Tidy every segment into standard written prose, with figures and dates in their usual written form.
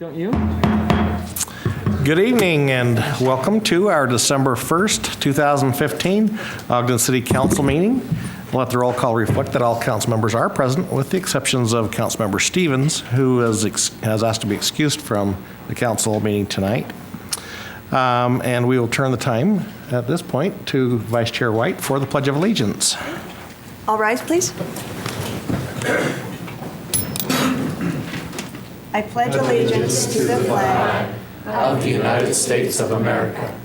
Don't you? Good evening and welcome to our December 1st, 2015 Ogden City Council meeting. Let the roll call reflect that all council members are present with the exceptions of Councilmember Stevens, who has asked to be excused from the council meeting tonight. And we will turn the time at this point to Vice Chair White for the Pledge of Allegiance. All rise, please. I pledge allegiance to the flag of the United States of America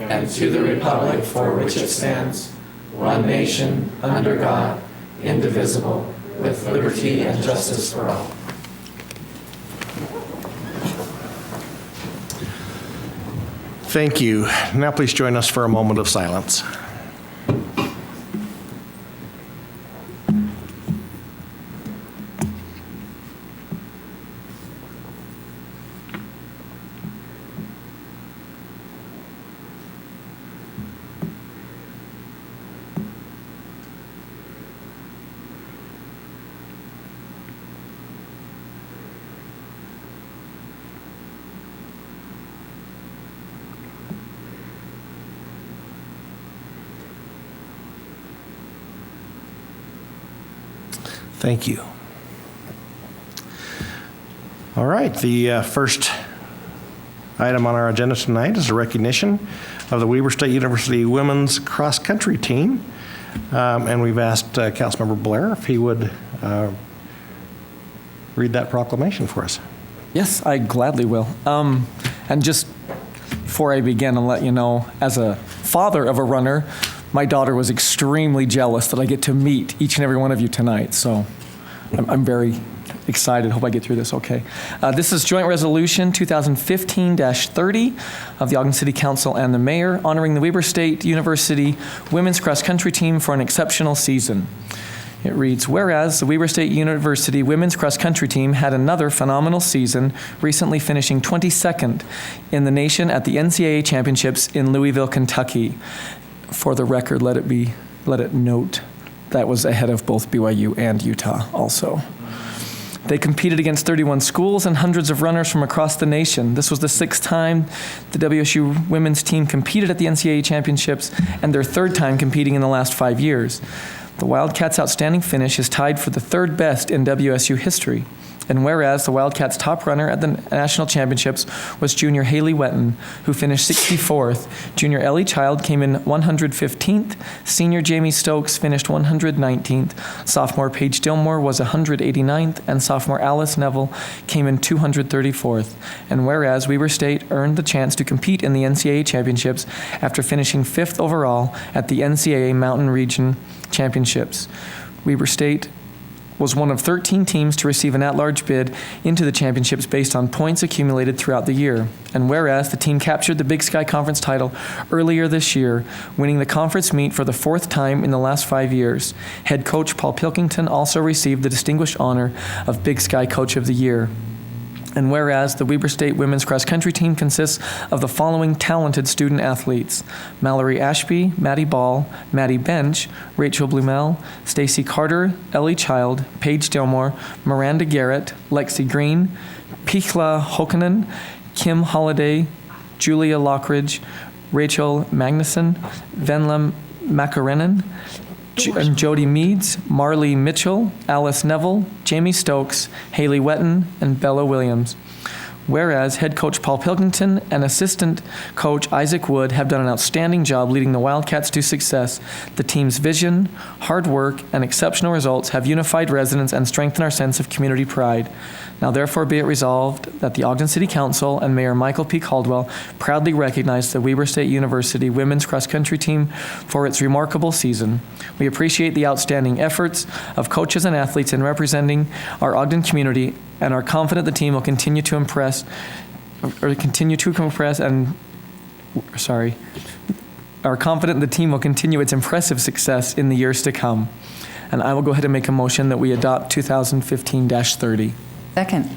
and to the republic for which it stands, one nation, under God, indivisible, with liberty and justice for all. Thank you. Now please join us for a moment of silence. Thank you. All right, the first item on our agenda tonight is a recognition of the Weber State University women's cross-country team. And we've asked Councilmember Blair if he would read that proclamation for us. Yes, I gladly will. And just before I begin, I'll let you know, as a father of a runner, my daughter was extremely jealous that I get to meet each and every one of you tonight. So I'm very excited. Hope I get through this okay. This is Joint Resolution 2015-30 of the Ogden City Council and the Mayor, honoring the Weber State University women's cross-country team for an exceptional season. It reads, whereas the Weber State University women's cross-country team had another phenomenal season, recently finishing 22nd in the nation at the NCAA Championships in Louisville, Kentucky. For the record, let it note that was ahead of both BYU and Utah also. They competed against 31 schools and hundreds of runners from across the nation. This was the 6th time the WSU women's team competed at the NCAA Championships and their 3rd time competing in the last 5 years. The Wildcats' outstanding finish is tied for the 3rd best in WSU history. And whereas the Wildcats' top runner at the national championships was junior Haley Wetton, who finished 64th, junior Ellie Child came in 115th, senior Jamie Stokes finished 119th, sophomore Paige Dillmore was 189th, and sophomore Alice Neville came in 234th. And whereas Weber State earned the chance to compete in the NCAA championships after finishing 5th overall at the NCAA Mountain Region Championships. Weber State was one of 13 teams to receive an at-large bid into the championships based on points accumulated throughout the year. And whereas the team captured the Big Sky Conference title earlier this year, winning the conference meet for the 4th time in the last 5 years, head coach Paul Pilkington also received the distinguished honor of Big Sky Coach of the Year. And whereas the Weber State women's cross-country team consists of the following talented student athletes: Mallory Ashby, Maddie Ball, Maddie Bench, Rachel Blumel, Stacy Carter, Ellie Child, Paige Dillmore, Miranda Garrett, Lexi Green, Pikla Hokanen, Kim Holiday, Julia Lockridge, Rachel Magnuson, Venla Makarenen, and Jody Meads, Marley Mitchell, Alice Neville, Jamie Stokes, Haley Wetton, and Bella Williams. Whereas head coach Paul Pilkington and assistant coach Isaac Wood have done an outstanding job leading the Wildcats to success, the team's vision, hard work, and exceptional results have unified residents and strengthened our sense of community pride. Now therefore be it resolved that the Ogden City Council and Mayor Michael P. Caldwell proudly recognize the Weber State University women's cross-country team for its remarkable season. We appreciate the outstanding efforts of coaches and athletes in representing our Ogden community and are confident the team will continue to impress are confident the team will continue its impressive success in the years to come. And I will go ahead and make a motion that we adopt 2015-30. Second.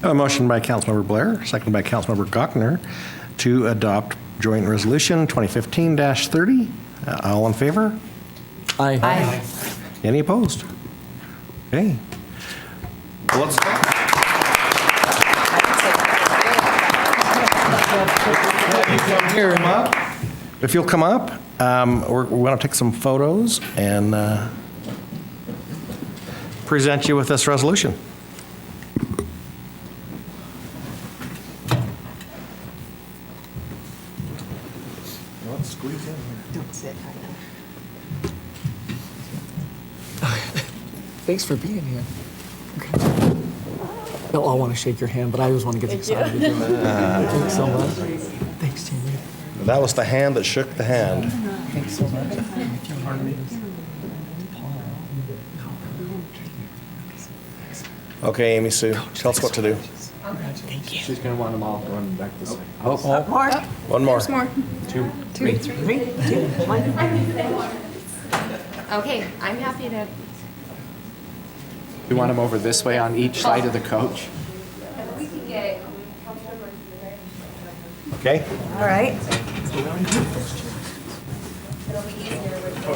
A motion by Councilmember Blair, seconded by Councilmember Gochner to adopt Joint Resolution 2015-30. All in favor? Aye. Aye. Any opposed? Okay. Let's If you'll come up, we're going to take some photos and present you with this resolution. Thanks for being here. They'll all want to shake your hand, but I always want to get excited to do it. Thanks so much. Thanks, Jamie. That was the hand that shook the hand. Thanks so much. Okay, Amy Sue, tell us what to do. She's going to want them all going back this way. More. One more. Two, three, two, one. Okay, I'm happy to. You want them over this way on each side of the coach? We can get. Okay? All right.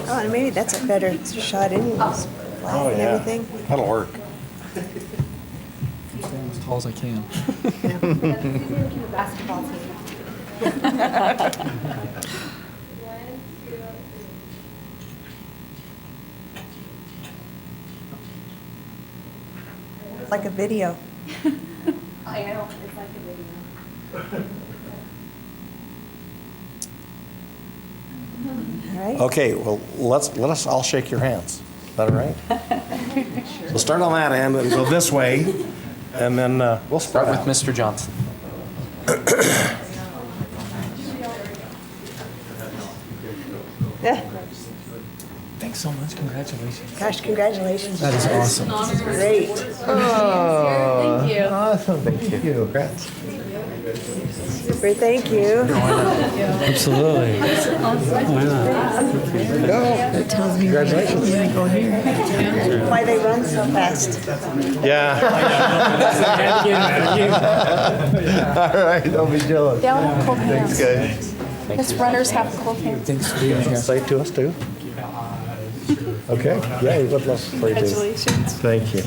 Oh, and maybe that's a better shot anyways. Light and everything. That'll work. Stand as tall as I can. Basketball team. Like a video. I know, it's like a video. All right. Okay, well, let us all shake your hands. Is that all right? So start on that end and go this way, and then we'll Start start with Mr. Johnson. Yeah. Thanks so much. Congratulations. Gosh, congratulations. That is awesome. This is great. Thank you. Awesome, thank you. Congrats. Super, thank you. Absolutely. Congratulations. Why they run so fast. Yeah. All right, don't be jealous. They all have cold hands. Guys. His runners have cold hands. Thanks for being here. Say it to us too. Okay, yeah, we would love for you to. Congratulations. Thank you.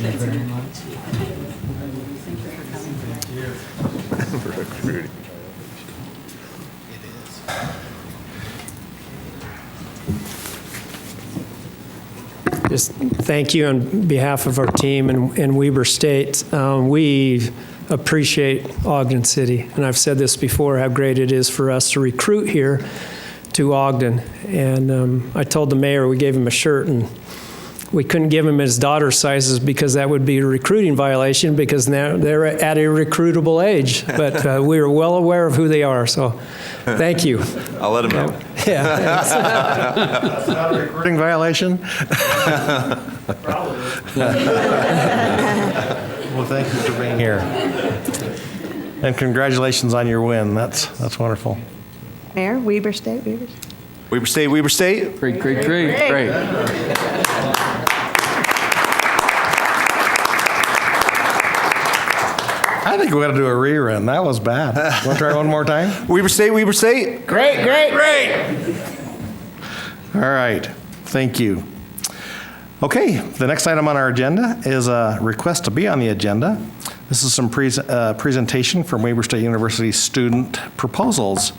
Just thank you on behalf of our team and Weber State. We appreciate Ogden City, and I've said this before, how great it is for us to recruit here to Ogden. And I told the mayor, we gave him a shirt, and we couldn't give him his daughter's sizes because that would be a recruiting violation, because now they're at a recruitable age. But we are well aware of who they are, so thank you. I'll let him know. Yeah. That's not a recruiting violation? Well, thank you for being here. And congratulations on your win. That's wonderful. Mayor, Weber State, Weber State. Weber State, Weber State. Great. I think we got to do a rerun. That was bad. Want to try one more time? Weber State, Weber State. Great. All right. Thank you. Okay, the next item on our agenda is a request to be on the agenda. This is some presentation from Weber State University student proposals.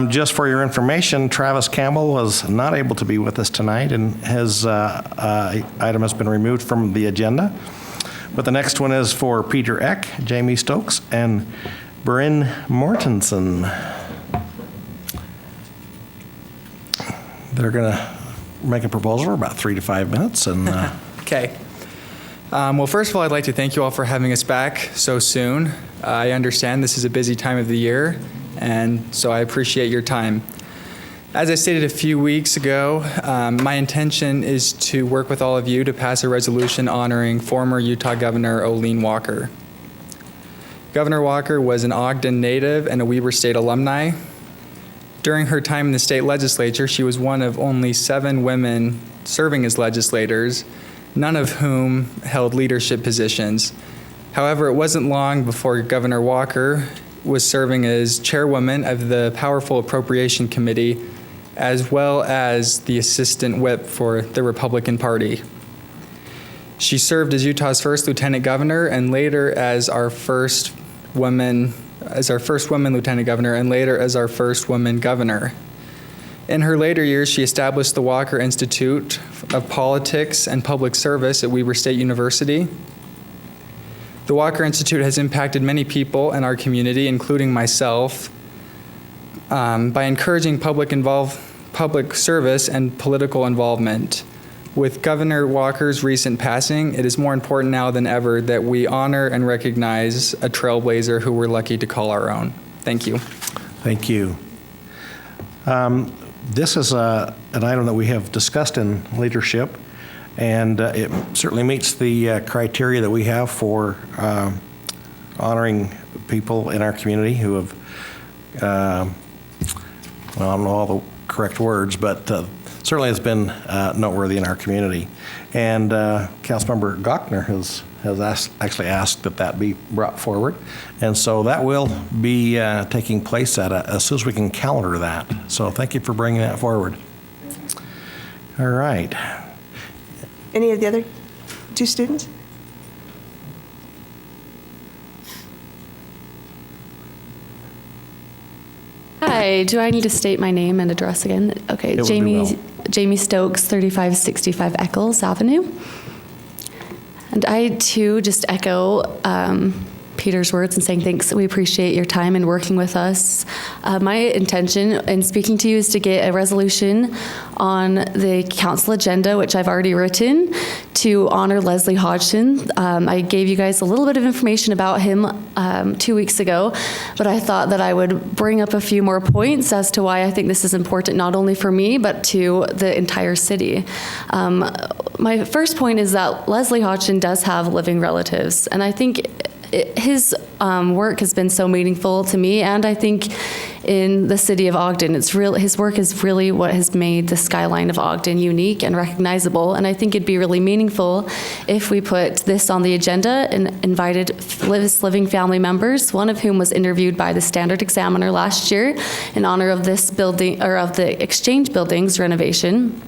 Just for your information, Travis Campbell was not able to be with us tonight, and his item has been removed from the agenda. But the next one is for Peter Eck, Jamie Stokes, and Bryn Mortensen. They're going to make a proposal for about 3 to 5 minutes, and Okay. Well, first of all, I'd like to thank you all for having us back so soon. I understand this is a busy time of the year, and so I appreciate your time. As I stated a few weeks ago, my intention is to work with all of you to pass a resolution honoring former Utah Governor Olene Walker. Governor Walker was an Ogden native and a Weber State alumni. During her time in the state legislature, she was one of only 7 women serving as legislators, none of whom held leadership positions. However, it wasn't long before Governor Walker was serving as chairwoman of the powerful Appropriation Committee, as well as the assistant whip for the Republican Party. She served as Utah's first lieutenant governor and later as our first woman as our first woman lieutenant governor, and later as our first woman governor. In her later years, she established the Walker Institute of Politics and Public Service at Weber State University. The Walker Institute has impacted many people in our community, including myself, by encouraging public service and political involvement. With Governor Walker's recent passing, it is more important now than ever that we honor and recognize a trailblazer who we're lucky to call our own. Thank you. Thank you. This is an item that we have discussed in leadership, and it certainly meets the criteria that we have for honoring people in our community who have, well, I don't know all the correct words, but certainly has been noteworthy in our community. And Councilmember Gochner has actually asked that be brought forward. And so that will be taking place as soon as we can calendar that. So thank you for bringing that forward. All right. Any of the other two students? Hi, do I need to state my name and address again? Okay, It would be well. Jamie Stokes, 3565 Eccles Avenue. And I too just echo Peter's words and saying thanks. We appreciate your time and working with us. My intention in speaking to you is to get a resolution on the council agenda, which I've already written, to honor Leslie Hodgson. I gave you guys a little bit of information about him 2 weeks ago, but I thought that I would bring up a few more points as to why I think this is important, not only for me, but to the entire city. My first point is that Leslie Hodgson does have living relatives, and I think his work has been so meaningful to me, and I think in the city of Ogden. His work is really what has made the skyline of Ogden unique and recognizable, and I think it'd be really meaningful if we put this on the agenda and invited his living family members, one of whom was interviewed by the Standard Examiner last year in honor of this building, or of the Exchange Building's renovation.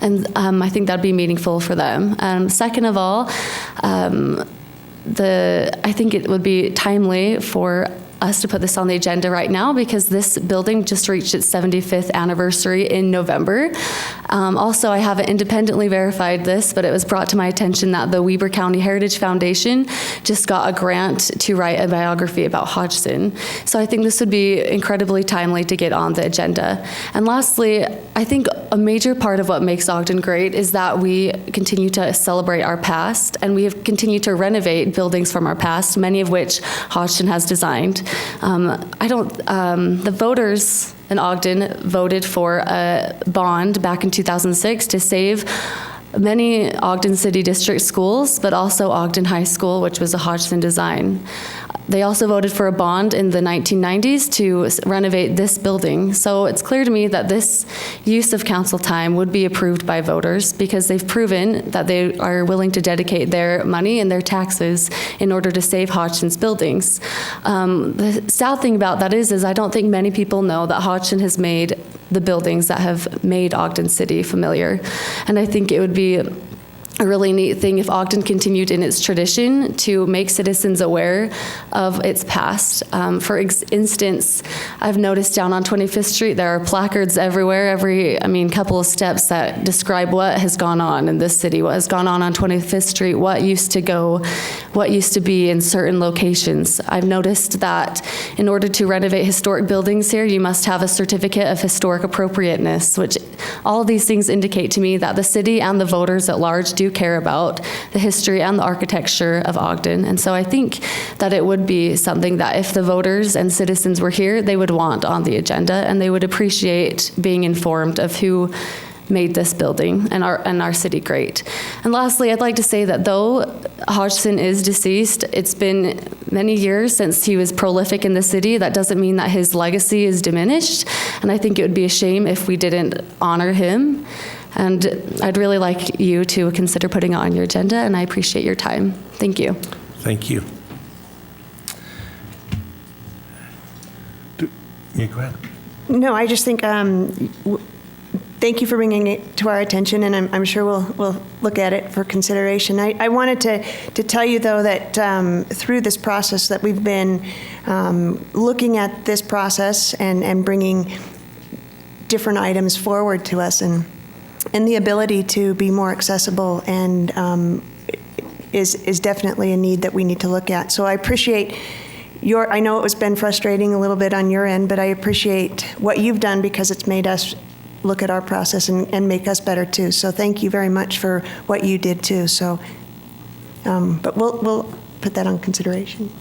And I think that'd be meaningful for them. Second of all, I think it would be timely for us to put this on the agenda right now because this building just reached its 75th anniversary in November. Also, I haven't independently verified this, but it was brought to my attention that the Weber County Heritage Foundation just got a grant to write a biography about Hodgson. So I think this would be incredibly timely to get on the agenda. And lastly, I think a major part of what makes Ogden great is that we continue to celebrate our past, and we have continued to renovate buildings from our past, many of which Hodgson has designed. The voters in Ogden voted for a bond back in 2006 to save many Ogden City District schools, but also Ogden High School, which was a Hodgson design. They also voted for a bond in the 1990s to renovate this building. So it's clear to me that this use of council time would be approved by voters because they've proven that they are willing to dedicate their money and their taxes in order to save Hodgson's buildings. The sad thing about that is I don't think many people know that Hodgson has made the buildings that have made Ogden City familiar. And I think it would be a really neat thing if Ogden continued in its tradition to make citizens aware of its past. For instance, I've noticed down on 25th Street there are placards everywhere, couple of steps that describe what has gone on in this city, what has gone on 25th Street, what used to be in certain locations. I've noticed that in order to renovate historic buildings here, you must have a certificate of historic appropriateness, which all of these things indicate to me that the city and the voters at large do care about the history and the architecture of Ogden. And so I think that it would be something that if the voters and citizens were here, they would want on the agenda, and they would appreciate being informed of who made this building and our city great. And lastly, I'd like to say that though Hodgson is deceased, it's been many years since he was prolific in the city. That doesn't mean that his legacy is diminished, and I think it would be a shame if we didn't honor him. And I'd really like you to consider putting it on your agenda, and I appreciate your time. Thank you. Thank you. Yeah, go ahead. No, I just think thank you for bringing it to our attention, and I'm sure we'll look at it for consideration. I wanted to tell you, though, that through this process that we've been looking at this process and bringing different items forward to us, and the ability to be more accessible and is definitely a need that we need to look at. So I appreciate I know it was been frustrating a little bit on your end, but I appreciate what you've done because it's made us look at our process and make us better too. So thank you very much for what you did too. So, but we'll put that on consideration.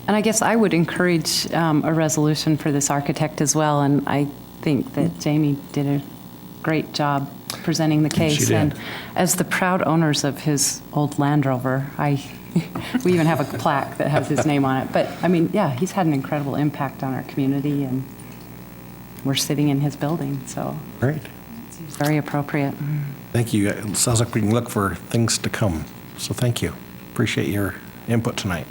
And I guess I would encourage a resolution for this architect as well. And I think that Jamie did a great job presenting the case. She did. And as the proud owners of his old Land Rover, we even have a plaque that has his name on it. But I mean, yeah, he's had an incredible impact on our community, and we're sitting in his building, so Great. it seems very appropriate. Thank you. It sounds like we can look for things to come. So thank you. Appreciate your input tonight.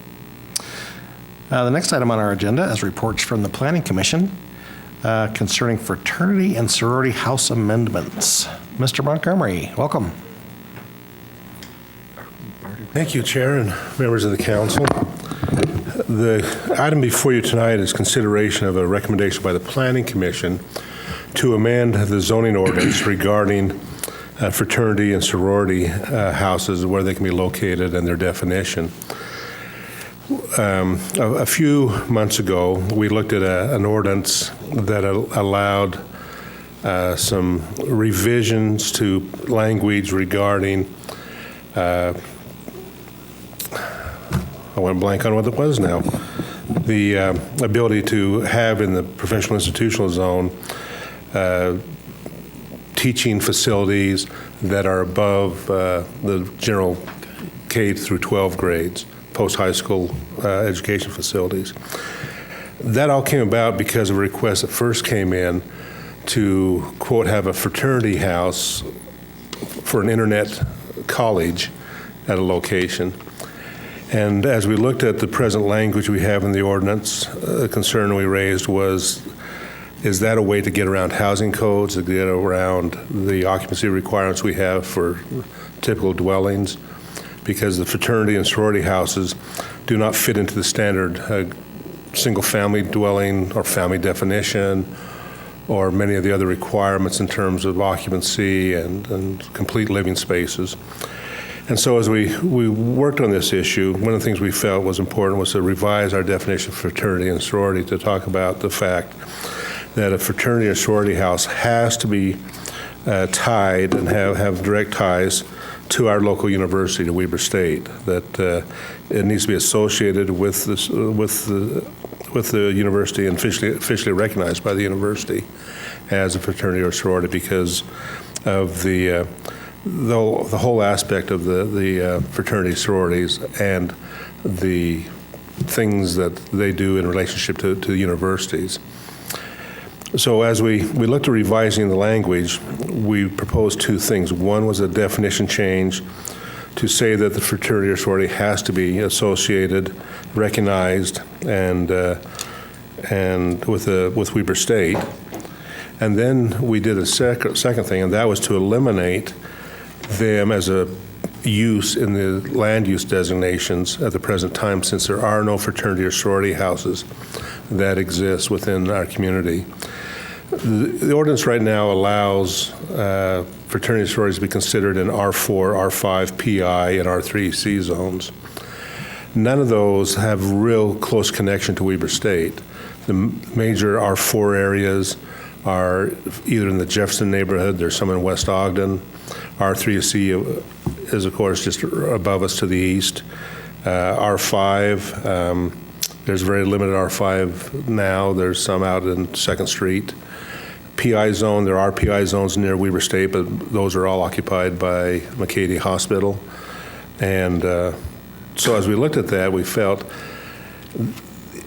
The next item on our agenda is reports from the Planning Commission concerning fraternity and sorority house amendments. Mr. Montgomery, welcome. Thank you, Chair and members of the council. The item before you tonight is consideration of a recommendation by the Planning Commission to amend the zoning ordinance regarding fraternity and sorority houses, where they can be located and their definition. A few months ago, we looked at an ordinance that allowed some revisions to language regarding I went blank on what it was now. The ability to have in the professional institutional zone teaching facilities that are above the general K through 12 grades, post-high school education facilities. That all came about because of a request that first came in to, quote, have a fraternity house for an internet college at a location. And as we looked at the present language we have in the ordinance, a concern we raised was, is that a way to get around housing codes, to get around the occupancy requirements we have for typical dwellings? Because the fraternity and sorority houses do not fit into the standard single-family dwelling or family definition, or many of the other requirements in terms of occupancy and complete living spaces. And so as we worked on this issue, one of the things we felt was important was to revise our definition of fraternity and sorority to talk about the fact that a fraternity or sorority house has to be tied and have direct ties to our local university, to Weber State, that it needs to be associated with the university and officially recognized by the university as a fraternity or sorority because of the whole aspect of the fraternity sororities and the things that they do in relationship to the universities. So as we looked at revising the language, we proposed two things. One was a definition change to say that the fraternity or sorority has to be associated, recognized, and with Weber State. And then we did a second thing, and that was to eliminate them as a use in the land use designations at the present time, since there are no fraternity or sorority houses that exist within our community. The ordinance right now allows fraternity and sororities to be considered in R4, R5, PI, and R3C zones. None of those have real close connection to Weber State. The major R4 areas are either in the Jefferson neighborhood, there's some in West Ogden. R3C is, of course, just above us to the east. R5, there's very limited R5 now. There's some out in 2nd Street. PI zone, there are PI zones near Weber State, but those are all occupied by McCady Hospital. And so as we looked at that, we felt,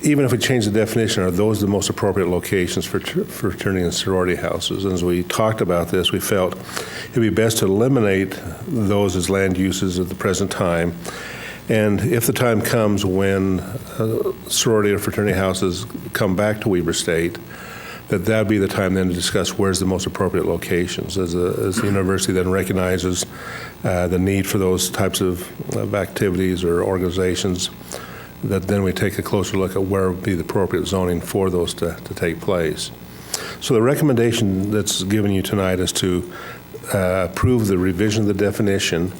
even if we change the definition, are those the most appropriate locations for fraternity and sorority houses? And as we talked about this, we felt it'd be best to eliminate those as land uses at the present time. And if the time comes when sorority or fraternity houses come back to Weber State, that would be the time then to discuss where's the most appropriate locations. As the university then recognizes the need for those types of activities or organizations, that then we take a closer look at where would be the appropriate zoning for those to take place. So the recommendation that's given you tonight is to approve the revision of the definition,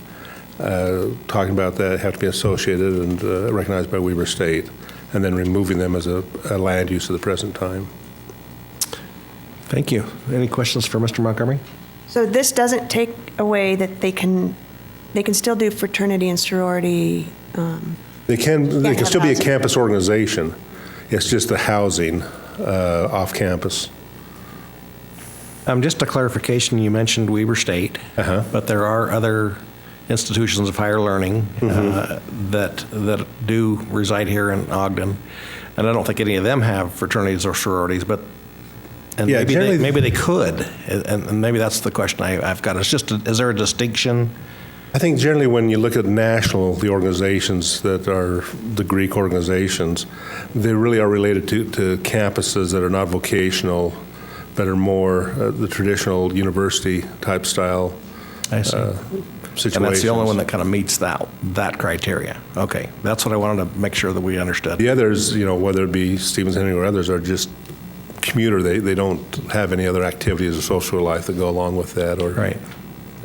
talking about that have to be associated and recognized by Weber State, and then removing them as a land use at the present time. Thank you. Any questions for Mr. Montgomery? So this doesn't take away that they can still do fraternity and sorority. They can have still be a housing. campus organization. It's just the housing off campus. Just a clarification, you mentioned Weber State, but there are other institutions of higher learning that do reside here in Ogden, and I don't think any of them have fraternities or sororities, but Yeah, generally- maybe they could, and maybe that's the question I've got. It's just, is there a distinction? I think generally when you look at the organizations that are the Greek organizations, they really are related to campuses that are not vocational, but are more the traditional university type style I see. situations. And that's the only one that kind of meets that criteria. Okay, that's what I wanted to make sure that we understood. The others, whether it be Stevens Henry or others, are just commuter. They don't have any other activities or social life that go along with that. Right.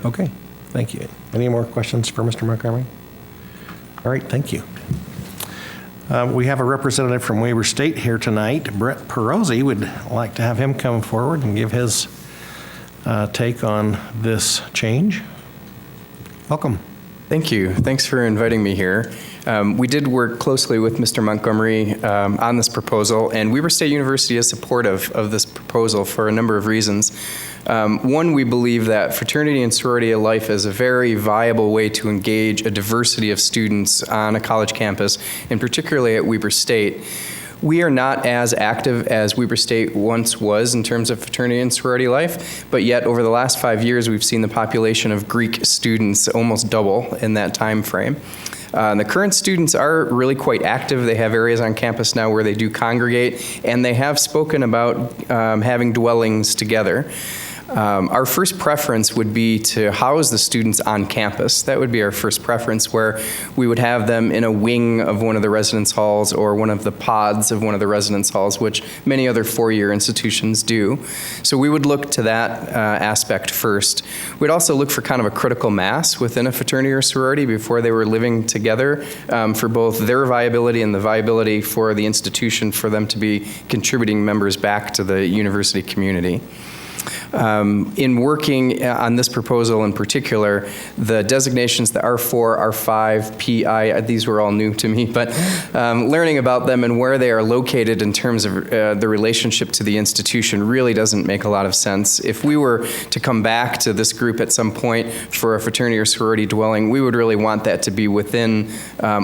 Okay, thank you. Any more questions for Mr. Montgomery? All right, thank you. We have a representative from Weber State here tonight, Brett Perozzi. Would like to have him come forward and give his take on this change. Welcome. Thank you. Thanks for inviting me here. We did work closely with Mr. Montgomery on this proposal, and Weber State University is supportive of this proposal for a number of reasons. One, we believe that fraternity and sorority life is a very viable way to engage a diversity of students on a college campus, and particularly at Weber State. We are not as active as Weber State once was in terms of fraternity and sorority life, but yet over the last 5 years, we've seen the population of Greek students almost double in that time frame. The current students are really quite active. They have areas on campus now where they do congregate, and they have spoken about having dwellings together. Our first preference would be to house the students on campus. That would be our first preference, where we would have them in a wing of one of the residence halls or one of the pods of one of the residence halls, which many other four-year institutions do. So we would look to that aspect first. We'd also look for kind of a critical mass within a fraternity or sorority before they were living together, for both their viability and the viability for the institution for them to be contributing members back to the university community. In working on this proposal in particular, the designations, the R4, R5, PI, these were all new to me, but learning about them and where they are located in terms of the relationship to the institution really doesn't make a lot of sense. If we were to come back to this group at some point for a fraternity or sorority dwelling, we would really want that to be within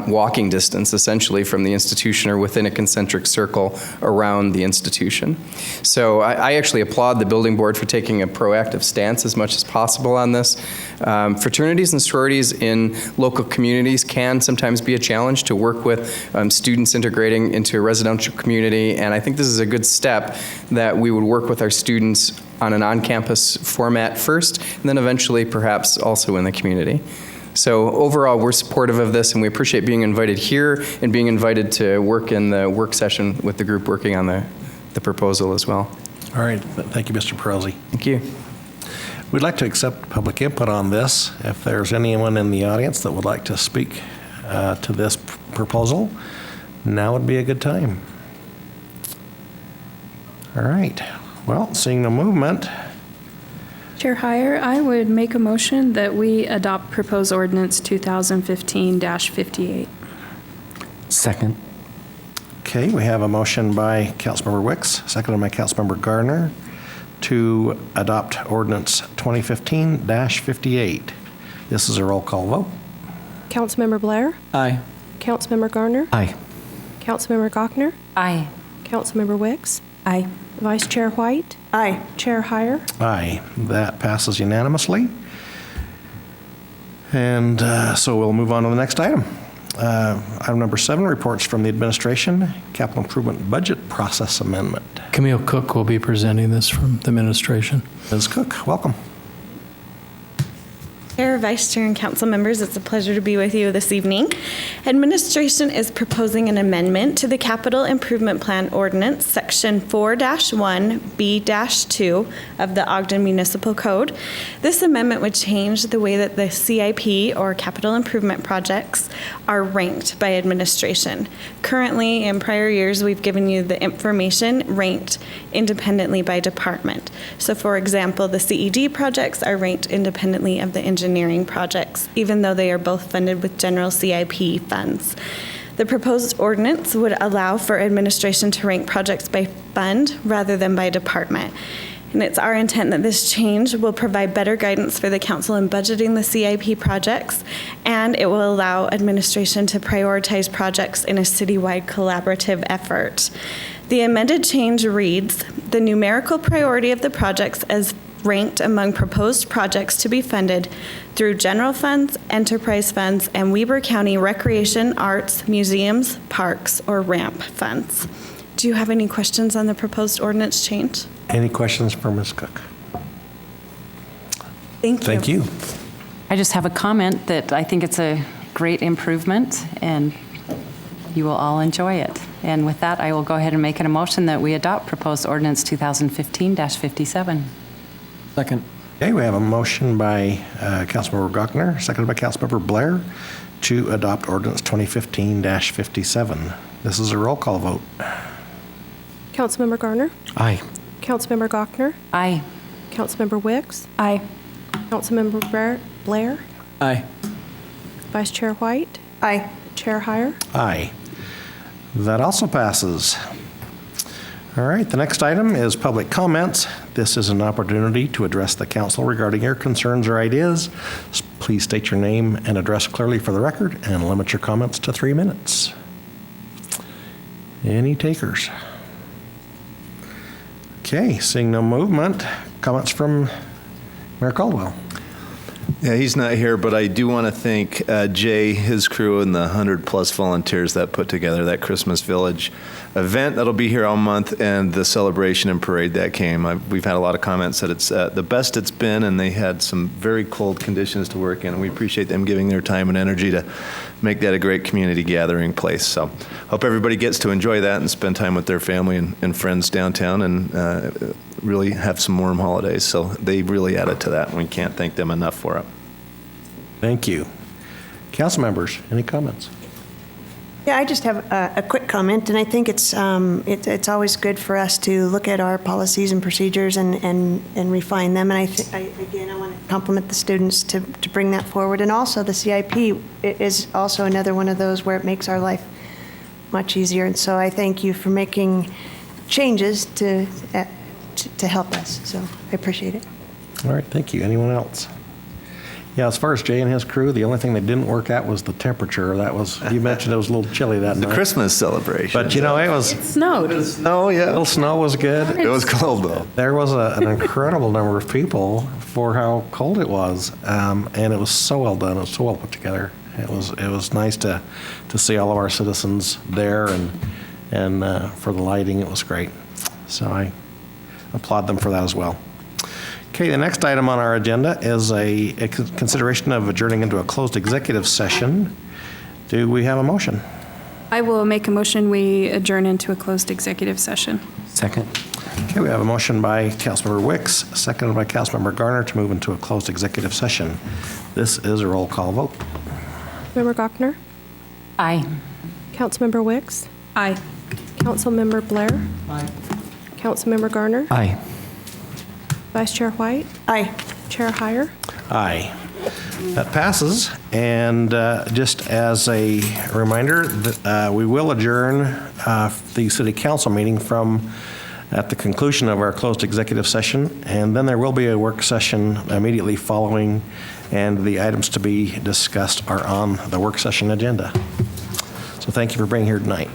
walking distance, essentially, from the institution or within a concentric circle around the institution. So I actually applaud the building board for taking a proactive stance as much as possible on this. Fraternities and sororities in local communities can sometimes be a challenge to work with students integrating into a residential community, and I think this is a good step that we would work with our students on an on-campus format first, and then eventually perhaps also in the community. So overall, we're supportive of this, and we appreciate being invited here and being invited to work in the work session with the group working on the proposal as well. All right, thank you, Mr. Perozzi. Thank you. We'd like to accept public input on this. If there's anyone in the audience that would like to speak to this proposal, now would be a good time. All right, well, seeing no movement, Chair Heyer, I would make a motion that we adopt proposed ordinance 2015-58. Second. okay, we have a motion by Councilmember Wicks, seconded by Councilmember Gardner, to adopt ordinance 2015-58. This is a roll call vote. Councilmember Blair? Aye. Councilmember Garner? Aye. Councilmember Gochner? Aye. Councilmember Wicks? Aye. Vice Chair White? Aye. Chair Heyer? Aye, that passes unanimously. And so we'll move on to the next item. Item number 7, reports from the administration, capital improvement budget process amendment. Camille Cook will be presenting this from the administration. Ms. Cook, welcome. Chair, Vice Chair, and Council members, it's a pleasure to be with you this evening. Administration is proposing an amendment to the Capital Improvement Plan Ordinance, Section 4-1B-2 of the Ogden Municipal Code. This amendment would change the way that the CIP, or capital improvement projects, are ranked by administration. Currently, in prior years, we've given you the information ranked independently by department. So, for example, the CED projects are ranked independently of the engineering projects, even though they are both funded with general CIP funds. The proposed ordinance would allow for administration to rank projects by fund rather than by department. And it's our intent that this change will provide better guidance for the council in budgeting the CIP projects, and it will allow administration to prioritize projects in a citywide collaborative effort. The amended change reads, the numerical priority of the projects as ranked among proposed projects to be funded through general funds, enterprise funds, and Weber County Recreation, Arts, Museums, Parks, or RAMP funds. Do you have any questions on the proposed ordinance change? Any questions for Ms. Cook? Thank you. Thank you. I just have a comment that I think it's a great improvement, and you will all enjoy it. And with that, I will go ahead and make a motion that we adopt proposed ordinance 2015-57. Second. Okay, we have a motion by Councilmember Gochner, seconded by Councilmember Blair, to adopt ordinance 2015-57. This is a roll call vote. Councilmember Garner? Aye. Councilmember Gochner? Aye. Councilmember Wicks? Aye. Councilmember Blair? Aye. Vice Chair White? Aye. Chair Heyer? Aye. That also passes. All right, the next item is public comments. This is an opportunity to address the council regarding your concerns or ideas. Please state your name and address clearly for the record and limit your comments to 3 minutes. Any takers? Okay, seeing no movement, comments from Mayor Caldwell. Yeah, he's not here, but I do want to thank Jay, his crew, and the 100-plus volunteers that put together that Christmas Village event that'll be here all month, and the celebration and parade that came. We've had a lot of comments that it's the best it's been, and they had some very cold conditions to work in, and we appreciate them giving their time and energy to make that a great community gathering place. So hope everybody gets to enjoy that and spend time with their family and friends downtown, and really have some warm holidays. So they really added to that, and we can't thank them enough for it. Thank you. Council members, any comments? Yeah, I just have a quick comment, and I think it's always good for us to look at our policies and procedures and refine them. And again, I want to compliment the students to bring that forward. And also the CIP is also another one of those where it makes our life much easier. And so I thank you for making changes to help us. So I appreciate it. All right, thank you. Anyone else? Yeah, as far as Jay and his crew, the only thing that didn't work out was the temperature. That was, you mentioned it was a little chilly that night. The Christmas celebration. But, you know, it was... It snowed. Oh, yeah. A little snow was good. It was cold, though. There was an incredible number of people for how cold it was, and it was so well done. It was so well put together. It was nice to see all of our citizens there, and for the lighting, it was great. So I applaud them for that as well. Okay, the next item on our agenda is a consideration of adjourning into a closed executive session. Do we have a motion? I will make a motion we adjourn into a closed executive session. Second. Okay, we have a motion by Councilmember Wicks, seconded by Councilmember Garner to move into a closed executive session. This is a roll call vote. Member Gochner? Aye. Councilmember Wicks? Aye. Councilmember Blair? Aye. Councilmember Garner? Aye. Vice Chair White? Aye. Chair Heyer? Aye. That passes. And just as a reminder, we will adjourn the City Council meeting at the conclusion of our closed executive session, and then there will be a work session immediately following, and the items to be discussed are on the work session agenda. So thank you for being here tonight.